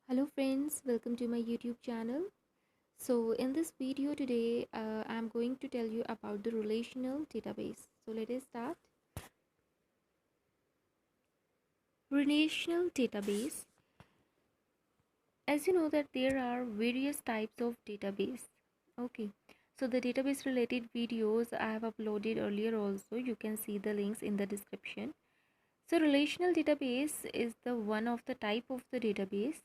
Hello friends, welcome to my YouTube channel. So in this video today, I'm going to tell you about the relational database. So let us start. Relational database. As you know that there are various types of database. Okay. So the database related videos I have uploaded earlier also. You can see the links in the description. So relational database is the one of the type of the database,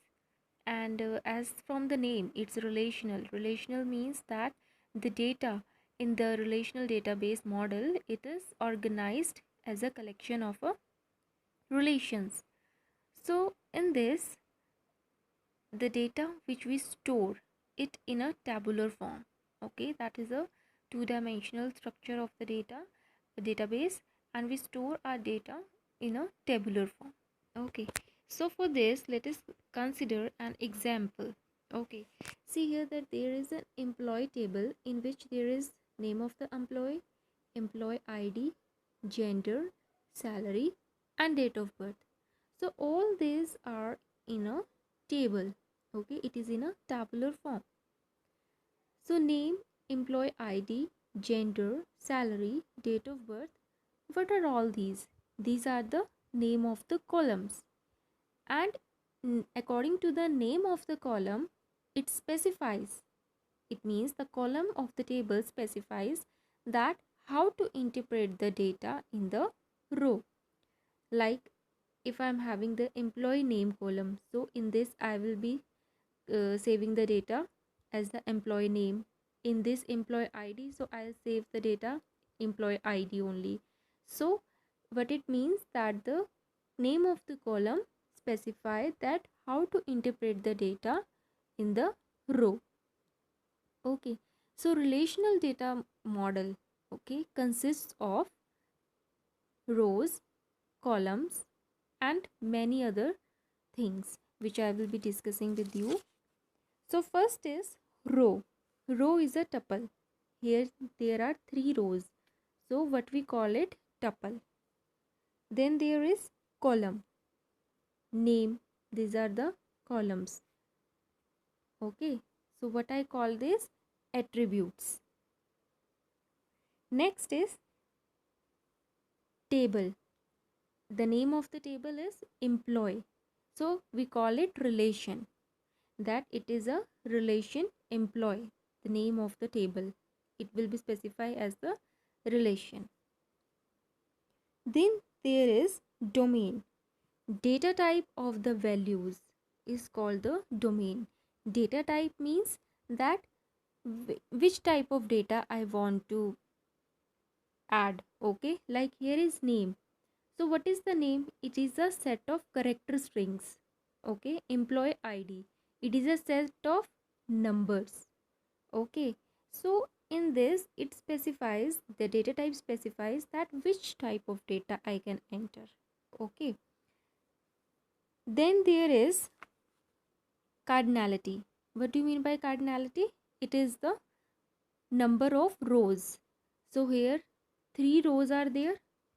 and as from the name it's relational means that the data in the relational database model, it is organized as a collection of relations. So in this, the data which we store it in a tabular form. Okay, that is a two-dimensional structure of the database, and we store our data in a tabular form. Okay, so for this, let us consider an example. Okay, see here that there is an employee table in which there is name of the employee, employee ID, gender, salary, and date of birth. So all these are in a table. Okay, it is in a tabular form. So name, employee ID, gender, salary, date of birth. What are all these? These are the name of the columns, and according to the name of the column, it specifies, it means the column of the table specifies that how to interpret the data in the row. Like if I'm having the employee name column, so in this I will be saving the data as the employee name. In this employee ID, so I'll save the data employee ID only. So what it means that the name of the column specify that how to interpret the data in the row. Okay, so relational data model, okay, consists of rows, columns, and many other things which I will be discussing with you. So first is row. Row is a tuple. Here there are 3 rows, so what we call it tuple. Then there is column, name, these are the columns. Okay, so what I call this attributes. Next is table. The name of the table is employee, so we call it relation, that it is a relation employee. The name of the table, it will be specified as the relation. Then there is domain. Data type of the values is called the domain. Data type means that which type of data I want to add. Okay, like here is name. So what is the name? It is a set of character strings. Okay, employee ID, it is a set of numbers. Okay, so in this it specifies, the data type specifies that which type of data I can enter. Okay, then there is cardinality. What do you mean by cardinality? It is the number of rows. So here 3 rows are there.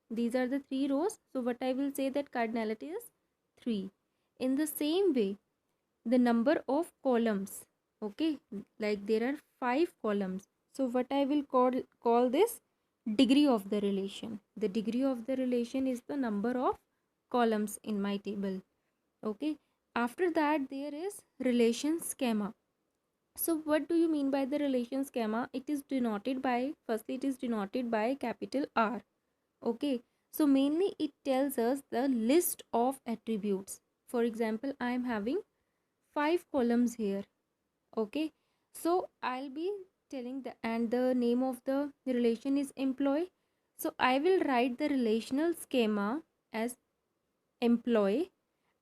These are the 3 rows. So what I will say that cardinality is 3. In the same way, the number of columns. Okay, like there are 5 columns. So what I will call this degree of the relation. The degree of the relation is the number of columns in my table. Okay, after that there is relation schema. So what do you mean by the relation schema? It is denoted by, firstly it is denoted by capital R. Okay, so mainly it tells us the list of attributes. For example, I am having 5 columns here. Okay, so I'll be telling the, and the name of the relation is employee. So I will write the relational schema as employee,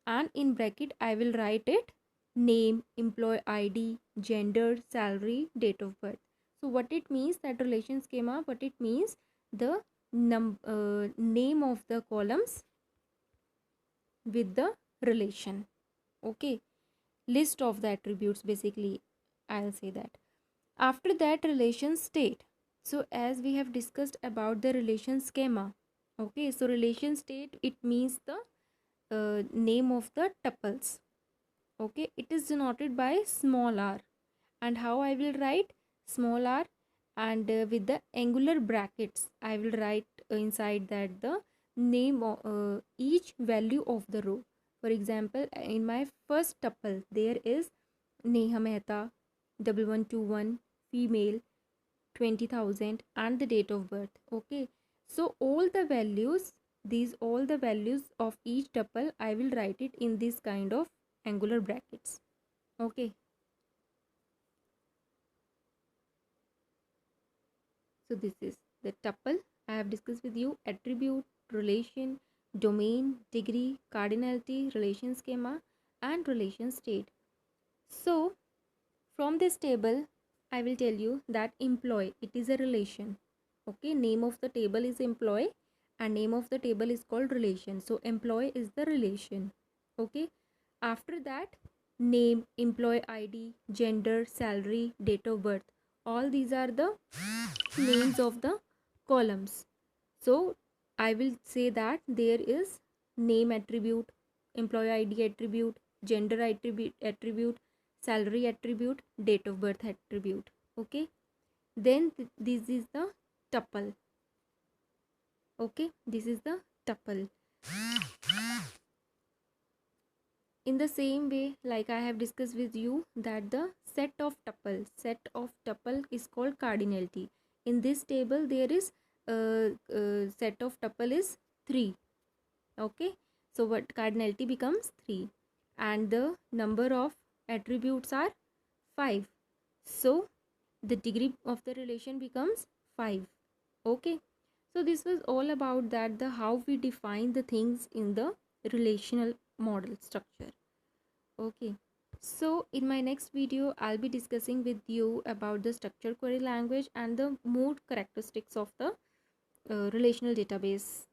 and in bracket I will write it name, employee ID, gender, salary, date of birth. So what it means, that relation schema, what it means, the name of the columns with the relation. Okay, list of the attributes basically, I'll say that. After that, relation state. So as we have discussed about the relation schema, okay, so relation state, it means the name of the tuples. Okay, it is denoted by small r. And how I will write? Small r, and with the angular brackets I will write inside that the name of each value of the row. For example, in my first tuple there is Neha Mehta 1121 female 20,000 and the date of birth. Okay, so all the values, these all the values of each tuple I will write it in this kind of angular brackets. Okay, so this is the tuple I have discussed with you: attribute, relation, domain, degree, cardinality, relation schema, and relation state. So from this table, I will tell you that employee, it is a relation. Okay, name of the table is employee and name of the table is called relation. So employee is the relation. Okay, after that, name, employee ID, gender, salary, date of birth. All these are the names of the columns. So I will say that there is name attribute, employee ID attribute, gender attribute, salary attribute, date of birth attribute. Okay, then this is the tuple. Okay, this is the tuple. In the same way, like I have discussed with you, that the set of tuple is called cardinality. In this table there is set of tuple is 3. Okay, so what cardinality becomes 3, and the number of attributes are 5. So the degree of the relation becomes 5. Okay, so this was all about that, the how we define the things in the relational model structure. Okay, so in my next video I'll be discussing with you about the structured query language and the more characteristics of the relational database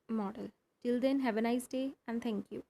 model. Till then, have a nice day and thank you.